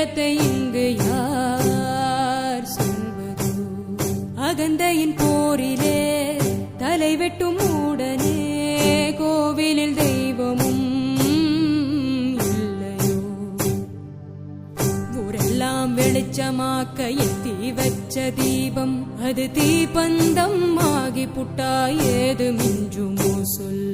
வேதத்தை இங்கு யார் சொல்வதோ? அகந்தையின் போரிலே தலைவெட்டும் உடனே கோவிலில் தெய்வமும் இல்லையோ? ஊரெல்லாம் வெளிச்சமாக்க எத்தி வச்ச தீபம் அது தீபந்தம் ஆகி புட்டா ஏது மிஞ்சுமோ சொல்?